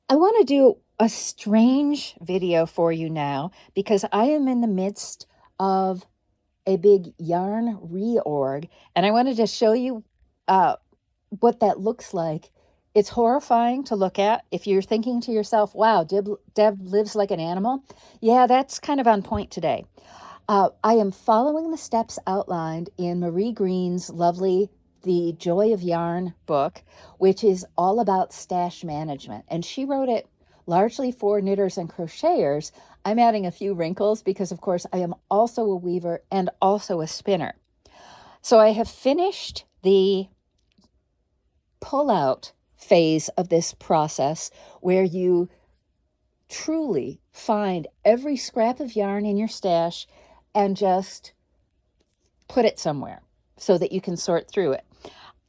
I want to do a strange video for you now because I am in the midst of a big yarn reorg, and I wanted to show you uh, what that looks like. It's horrifying to look at. If you're thinking to yourself, wow, Deb lives like an animal. Yeah, that's kind of on point today. I am following the steps outlined in Marie Greene's lovely The Joy of Yarn book, which is all about stash management. And she wrote it largely for knitters and crocheters. I'm adding a few wrinkles because, of course, I am also a weaver and also a spinner. So I have finished the pull-out phase of this process where you truly find every scrap of yarn in your stash and just put it somewhere so that you can sort through it.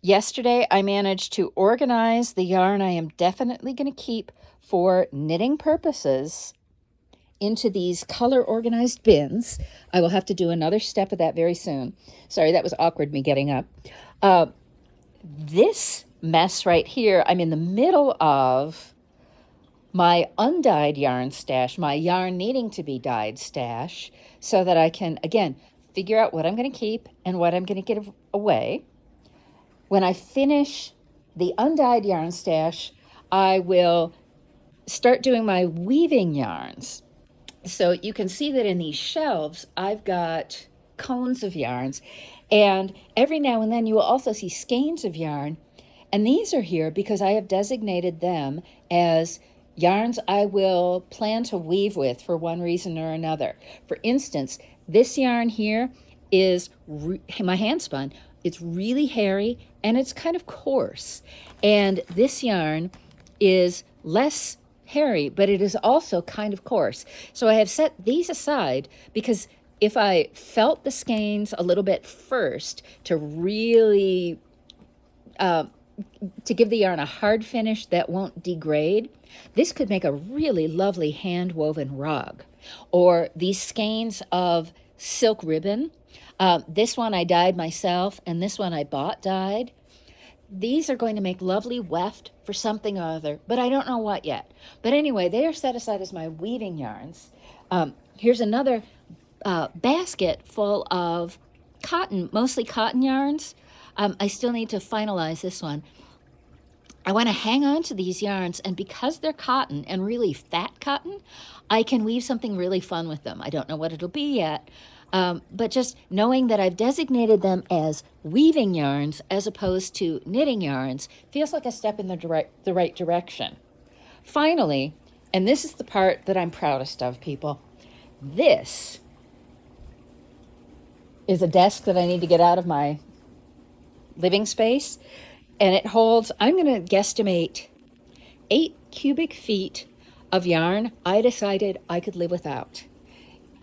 Yesterday, I managed to organize the yarn I am definitely going to keep for knitting purposes into these color organized bins. I will have to do another step of that very soon. Sorry, that was awkward, me getting up. This mess right here, I'm in the middle of my undyed yarn stash, my yarn needing to be dyed stash, so that I can, again, figure out what I'm going to keep and what I'm going to give away. When I finish the undyed yarn stash, I will start doing my weaving yarns. So you can see that in these shelves, I've got cones of yarns, and every now and then you will also see skeins of yarn. And these are here because I have designated them as yarns I will plan to weave with for one reason or another. For instance, this yarn here is my hand spun. It's really hairy and it's kind of coarse. And this yarn is less hairy, but it is also kind of coarse. So I have set these aside because if I felt the skeins a little bit first to really to give the yarn a hard finish that won't degrade, this could make a really lovely hand-woven rug. Or these skeins of silk ribbon. This one I dyed myself, and this one I bought dyed. These are going to make lovely weft for something or other, but I don't know what yet. But anyway, they are set aside as my weaving yarns. Here's another basket full of cotton, mostly cotton yarns. I still need to finalize this one. I want to hang on to these yarns, and because they're cotton and really fat cotton, I can weave something really fun with them. I don't know what it'll be yet, but just knowing that I've designated them as weaving yarns as opposed to knitting yarns feels like a step in the right direction. Finally, and this is the part that I'm proudest of, people, this is a desk that I need to get out of my living space, and it holds, I'm going to guesstimate, 8 cubic feet of yarn I decided I could live without.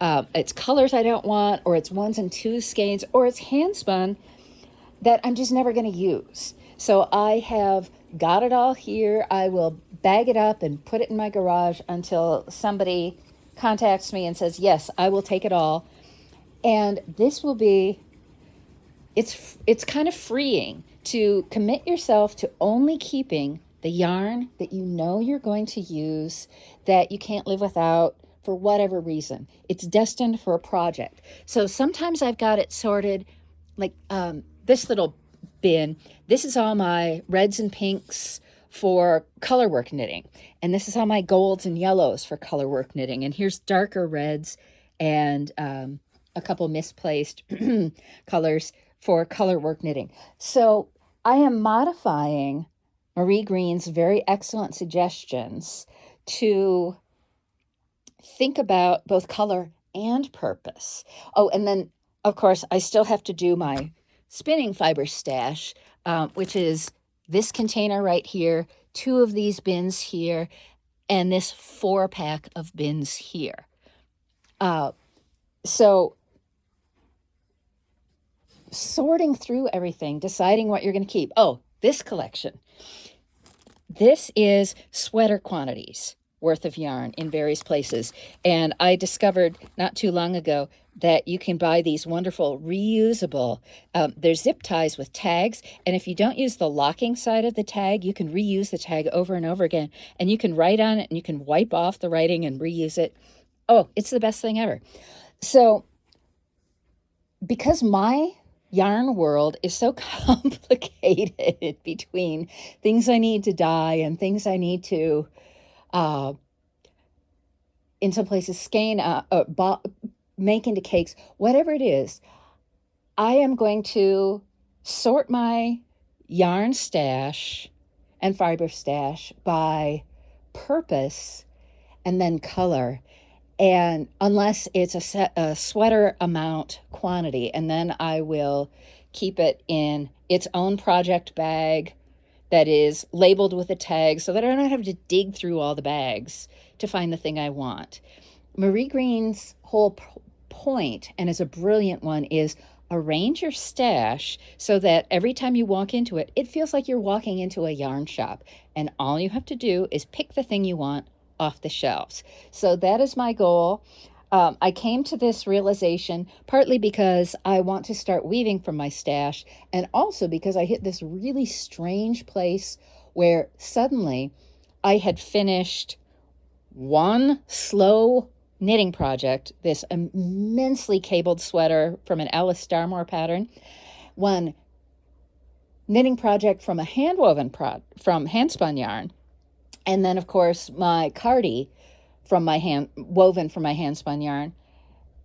It's colors I don't want, or it's 1s and 2s skeins, or it's hand spun that I'm just never going to use. So I have got it all here. I will bag it up and put it in my garage until somebody contacts me and says, yes, I will take it all. And this will be, it's kind of freeing to commit yourself to only keeping the yarn that you know you're going to use, that you can't live without for whatever reason. It's destined for a project. So sometimes I've got it sorted like this little bin. This is all my reds and pinks for colorwork knitting. And this is all my golds and yellows for colorwork knitting. And here's darker reds and a couple misplaced colors for colorwork knitting. So I am modifying Marie Greene's very excellent suggestions to think about both color and purpose. Oh, and then, of course, I still have to do my spinning fiber stash, which is this container right here, 2 of these bins here, and this 4-pack of bins here. So sorting through everything, deciding what you're going to keep. Oh, this collection. This is sweater quantities. worth of yarn in various places. And I discovered not too long ago that you can buy these wonderful reusable, they're zip ties with tags. And if you don't use the locking side of the tag, you can reuse the tag over and over again. And you can write on it and you can wipe off the writing and reuse it. Oh, it's the best thing ever. So because my yarn world is so complicated between things I need to dye and things I need to, in some places, skein, make into cakes, whatever it is, I am going to sort my yarn stash and fiber stash by purpose and then color. And unless it's a sweater amount quantity, and then I will keep it in its own project bag that is labeled with a tag so that I don't have to dig through all the bags to find the thing I want. Marie Greene's whole point, and is a brilliant one, is arrange your stash so that every time you walk into it, it feels like you're walking into a yarn shop. And all you have to do is pick the thing you want off the shelves. So that is my goal. I came to this realization partly because I want to start weaving from my stash, and also because I hit this really strange place where suddenly I had finished one slow knitting project, this immensely cabled sweater from an Alice Starmore pattern, one knitting project from a from handspun yarn, and then, of course, my cardie woven from my handspun yarn.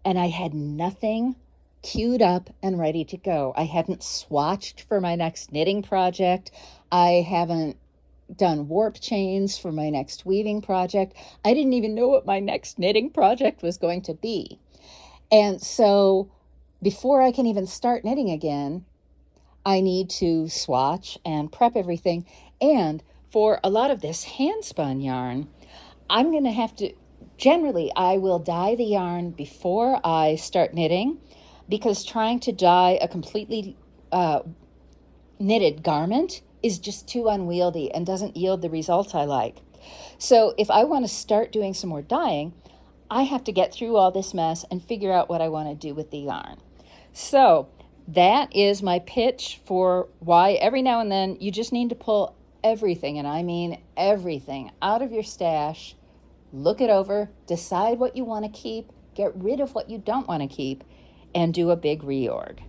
And I had nothing queued up and ready to go. I hadn't swatched for my next knitting project. I haven't done warp chains for my next weaving project. I didn't even know what my next knitting project was going to be. And so before I can even start knitting again, I need to swatch and prep everything. And for a lot of this handspun yarn, I'm going to have to, generally, I will dye the yarn before I start knitting, because trying to dye a completely knitted garment is just too unwieldy and doesn't yield the results I like. So if I want to start doing some more dyeing, I have to get through all this mess and figure out what I want to do with the yarn. So that is my pitch for why every now and then you just need to pull everything, and I mean everything, out of your stash, look it over, decide what you want to keep, get rid of what you don't want to keep, and do a big reorg.